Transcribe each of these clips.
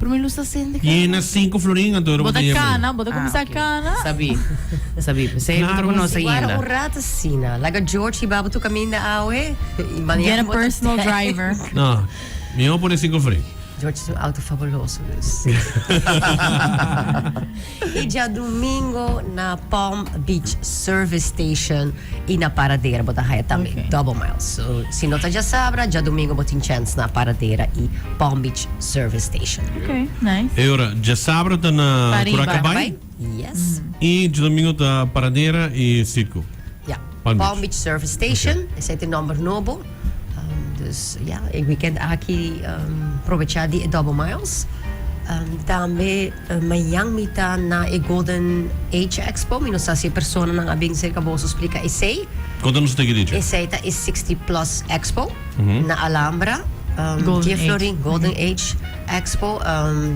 Pero me gusta hacer Llena 5 florin ang turo Bota botella. cana, bota como sa okay. cana. Sabi. Kasi Claro. ko no sa Guarda un yenda. rato sina. Laga George, iba tu caminho da awe. Get a personal driver. No, minha pone 5 florin. George é um auto fabuloso. E dia domingo na Palm Beach Service Station e na paradeira bota raia também, Okay. double miles. So, se não tá já sabra, dia domingo botin chance na paradeira e Palm Beach Service Station. Okay, nice. E ora, já sabra tá na Pariba. Curacabai Yes. e de domingo tá paradeira e circo. Ja. Palm Palm Beach. Beach Service Station, esse é o number novo. Dus ja, ik weekend aqui aproveitar die double miles. Também mayang mita na e Golden Age Expo, não sei se a pessoa não abing cerca bolso explica esse. Conta-nos o que diz. Esse é 60 Plus Expo na Alhambra. Golden Dia Age. Florin, Golden Age Expo.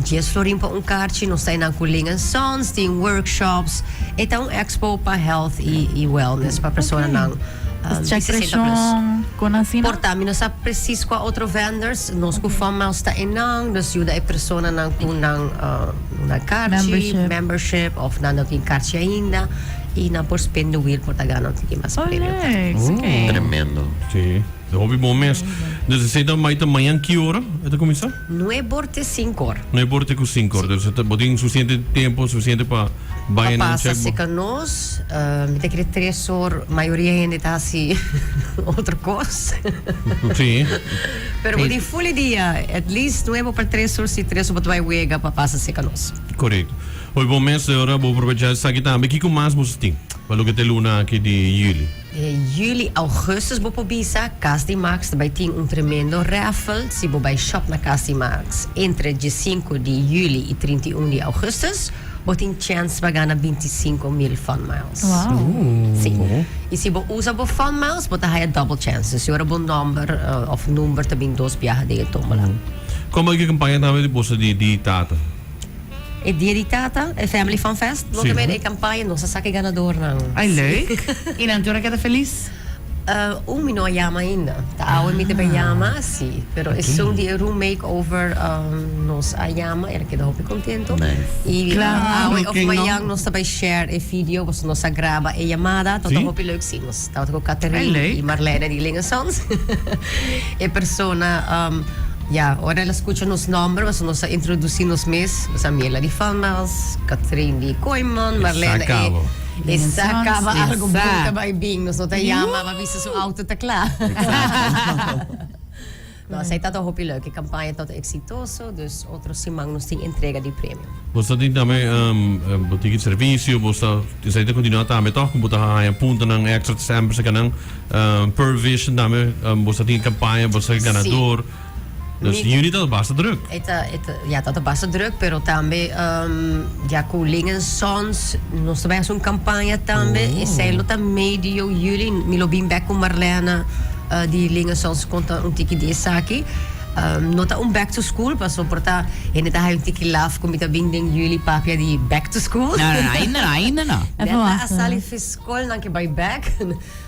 Dia Florin pa kaartje, no sai ng Kulingan Sons, tem workshops. Ito ang expo pa health e wellness pa persona ng Check 60 plus. pressyon ko na sina. Portami, nasa precis qua outro vendors, nos ku fama sta inang, nos yuda e persona ng kunang karchi, membership of nanoting karchi ainda, e na por spin the wheel por tagano tiki mas Oh, premium. nice. Okay. Tremendo. Sim. De hobby bom mês. Dus você dá mais amanhã que hora? É da comissão? Não é borte 5 horas. Não é por ter com 5 horas. Você botem suficiente tempo, suficiente para baixar na Passa check. se que nós, me tem que 3 horas, maioria ainda está assim, outra coisa. Sim. Pero botem full dia, at least não é para 3 horas, se 3 horas vai wega para passa se que nós. Correto. Hoje bom mês, agora vou aproveitar essa aqui também. Que mais você tem? Para o que tem luna aqui de julho. Juli, augustus, bo po bisa, Casti Max, daarbij tem tremendo raffle. Se bo bij shop na Casti Max, entre de 5 de juli e 31 de augustus, bo tem chance para ganhar 25,000 fun miles. Wow. Sim. E se bo usa bo fun miles, bo ta double chances. Se ora bo number, of number também 2 viaja de tombola. Como é que a campanha também de bolsa de tata? E dia de tata, e Family Fun Fest, no Sim. também é campanha, não se sabe ganador não. Ay, leuk. E na altura ka ta feliz? Não llama ainda. Tá, me te llama, sim. Pero es un de room makeover nos llama, era que hope contento. Nice. E Claro, of quem my não? young nos também share e video, você nos grava e chamada, todo Sim. hope leuk sim. Nos tava com Ai, Catherine leuk. e Marlene de Lingesons. E persona ja, ora ela escuta nos números, nós introduzimos mês, a Miela de Famas, Catherine de Koiman, Marlene acaba. e sacava Exato. algo bom também bem, nós não te chama, mas vista seu auto tá claro. Nós aí tá tão leuk, que campanha tá exitoso, dus outros simang nos tem entrega de prêmio. Você tem também boutique de serviço, você tem continuar também, toch? Você tem punten ng extra sempre, você tem per vision também, você tem campanha, você é ganador. Dus jullie dat basta druk. Ja, dat is best druk, pero também ja, com Lingesons, nós também fazemos campanha também, e sei lá meio julho, me lo bem back com Marlene de Lingesons conta tiki de aqui. Nota back to school, passou por tá, ainda tá um tiki love com mita bem den julho papia de back to school. Ainda na. Even A wachten. sali fiscal nang kibay back,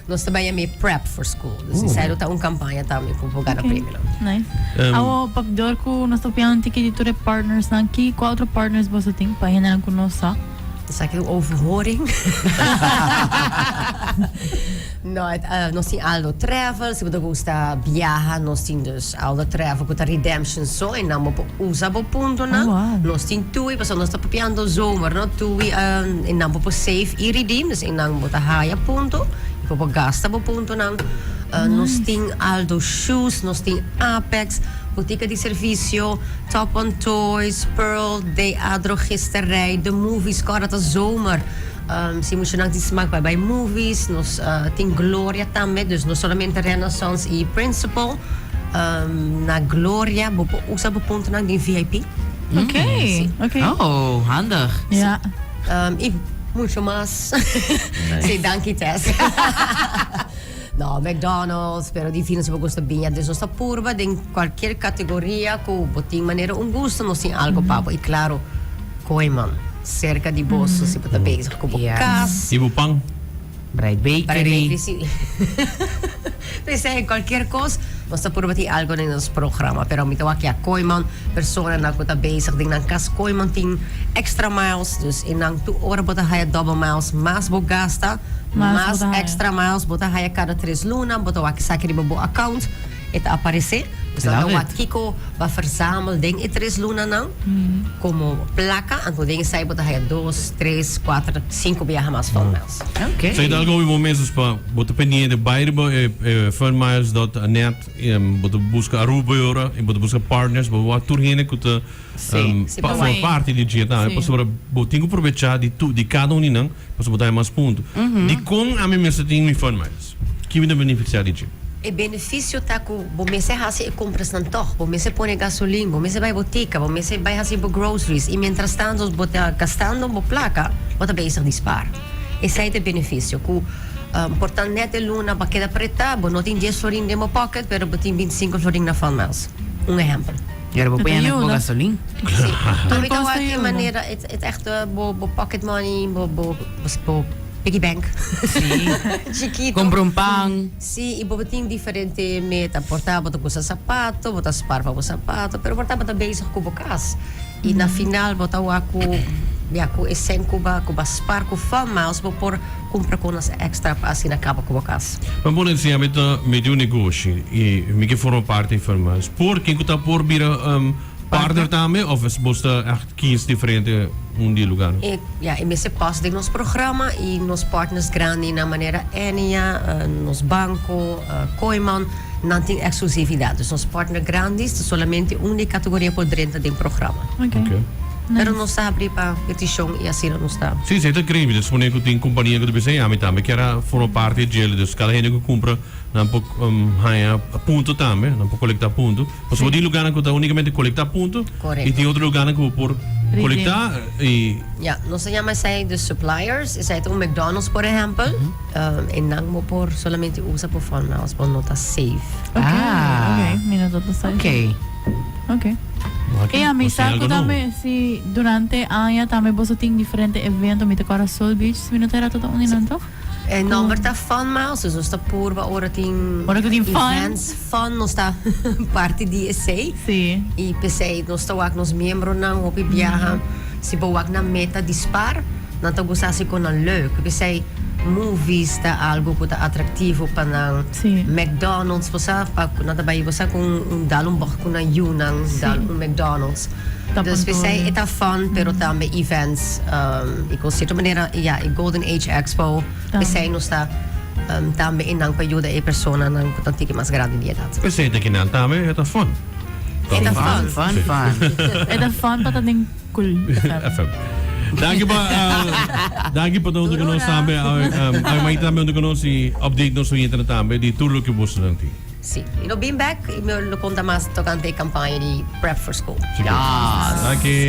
nós também é prep for school. Dus sei lá campanha também para ganhar prêmio. Nice. Ako, pagdor ko, nastopian tiki dito rin partners ng ki. Kwa outro partners ba sa ting? Pahina lang ko no sa. Dus ik overhoring. Nós temos Aldo Travel, se você gosta de viajar, nós temos dus Aldo Travel com a Redemption só, e não usa o ponto, não? wow. Nós temos TUI, mas nós estamos piando zomer, não? TUI, e não vamos save e redeem, dus e não vamos haia ponto, e vamos gastar o ponto, não? Nós temos Aldo Shoes, nós temos Apex, Boutique de serviço, Top on Toys, Pearl, de Adrogisterij, de Movies, agora tá zomer. Se moet je nog smaak bij movies, nós tem Gloria também, dus não somente Renaissance e Principal. Na Gloria, usa o ponto na de VIP. Okay. Okay. Oh, handig. Ja. E muito mais. Sim, danke Tess. No, McDonald's, pero di fino se você gosta bem, dus nós purba em qualquer categoria, com botim maneira gusto, nós tem algo papo. E claro, Koiman. Cerca de bolso, se você bezig com bocas. Ibu pang. Bright Para Bakery. ver se qualquer coisa, basta puro bati algo na nos programa. Pero mitawa kaya koiman, persona na kuta basic ding ng kas koiman ting extra miles, dus inang 2 horas bota haya double miles, mas bo gasta, mas bota haya. extra miles bota haya cada 3 luna, bota waki sakri bo account, ita aparece. Dus Love dan it. wat Kiko va verzamel ding e 3 luna nang, como placa, ang ding sai bota haya 2, 3, 4, 5 viaja mas fun miles. Okay. Sa ito algo momentos pa, bota pendiente bayar ba funmiles.net, bota busca Aruba ora, bota busca partners, bota turhene kuta Sim, for bawai. parte di dieta, Sim. pa sobre botinho aproveitar de cada um ninang, pa botar mais ponto. De com a minha mensagem me funmiles. Que me dá beneficiar de dia. E benefício tá com você hasi e compras nan toch, você põe gasolina, você vai botica, você vai hasi bo groceries e mientras tanto bota gastando bo placa, bota bezig dispar. Esse aí é benefício que portanto net luna ba queda preta, bo não tem 10 florin demo pocket, pero botin 25 florin na fun miles. Um exemplo. Era po pa yan Ayun, nagpo no? gasoline? Então kosta aqui yun, no? maneira het echt bo pocket money, bo piggy bank. Si. Chiquito. Compra un pang. Sim, e botin diferente meta. Portava bota com sapato, bota spar para o sapato, pero portava bota basic com bocas. E na final bota o aku, com esse cuba spar com fun miles, por compra com as extra para assim acaba com bocas. Maar bom assim, a meta meio um negócio e me que forma parte de funmiles. Por quem que tá por bira partner também, ou se você echt kies diferente de lugar. E me passa de nos programa e nos partners grandes na maneira Enia, nos banco, Coiman, não tem exclusividade. Nos partners grandes, solamente uma categoria por dentro do programa. Okay. Okay. Pero não está abrir para petição e assim não está. Sim, sim, é incrível. Dus wanneer ik in companhia que deve a mim também, que era forma parte de ele. Dus cada gente que compra, não pode ganhar ponto também, não pode coletar ponto. Mas o lugar que está unicamente coletar ponto, Correcto. e tem outro lugar que por coletar e Ja, nos llama zij de suppliers. Zij het McDonald's, por ejemplo. En dan mo por solamente usa por fun miles, por no está safe. Ah. Okay. Minuto to sa. Okay. Okay. Kaya may sa ko tami si durante aya tami bosoting diferente evento mi takara Soul Beach minutera to unin to. En dan wordt dat fun miles, dus nos está purva ora ting Ora ko ting fun. events, fun, nos está parte di essay. Si. E pensei, nos está wak nos membro nang hopi biyaha, si bo wak na meta dispar, nan ta gustasi ko na leuk. Pensei, movies ta algo ko ta attractivo pa ng Si. McDonald's po sa pag natabay po sa kung dalong bak ko na yun ng dalong McDonald's. Tapos Dus we doon. say ita fun pero tambe events iko sito manera ja i Golden Age Expo we say no sta tambe inang payuda e persona ng kutantiki mas grande di etat. presente que não também é fun. Ita Fun, fun. fun. Eda fun pa taning cool. FM. Dank je pa, dank je pa dat we kunnen samen, ay may tamen dat kunnen si update no sa internet tambe di tulo que você não tem. Si, ino being back, ino lo conta mas tocante campaña di Prep for School. Yes. Dank je.